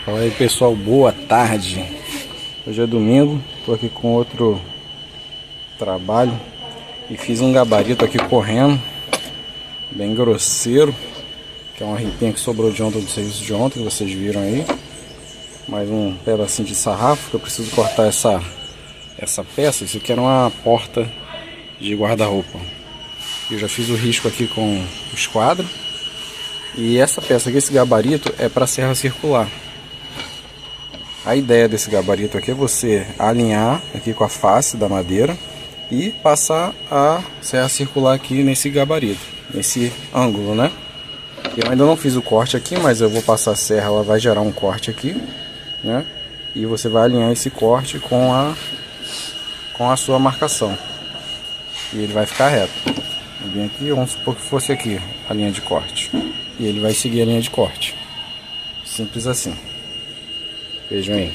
Fala aí pessoal, boa tarde. Hoje é domingo, tô aqui com outro trabalho e fiz um gabarito aqui correndo, bem grosseiro, que é uma ripinha que sobrou de ontem do serviço de ontem, que vocês viram aí. Mais um pedacinho de sarrafo que eu preciso cortar essa peça. Isso aqui era uma porta de guarda-roupa. Eu já fiz o risco aqui com o esquadro. E essa peça aqui, esse gabarito, é para serra circular. A ideia desse gabarito aqui é você alinhar aqui com a face da madeira e passar a serra circular aqui nesse gabarito, nesse ângulo, né? Eu ainda não fiz o corte aqui, mas eu vou passar a serra, ela vai gerar um corte aqui, né? E você vai alinhar esse corte com a sua marcação. E ele vai ficar reto. Vem aqui, vamos supor que fosse aqui a linha de corte. E ele vai seguir a linha de corte. Simples assim. Vejam aí.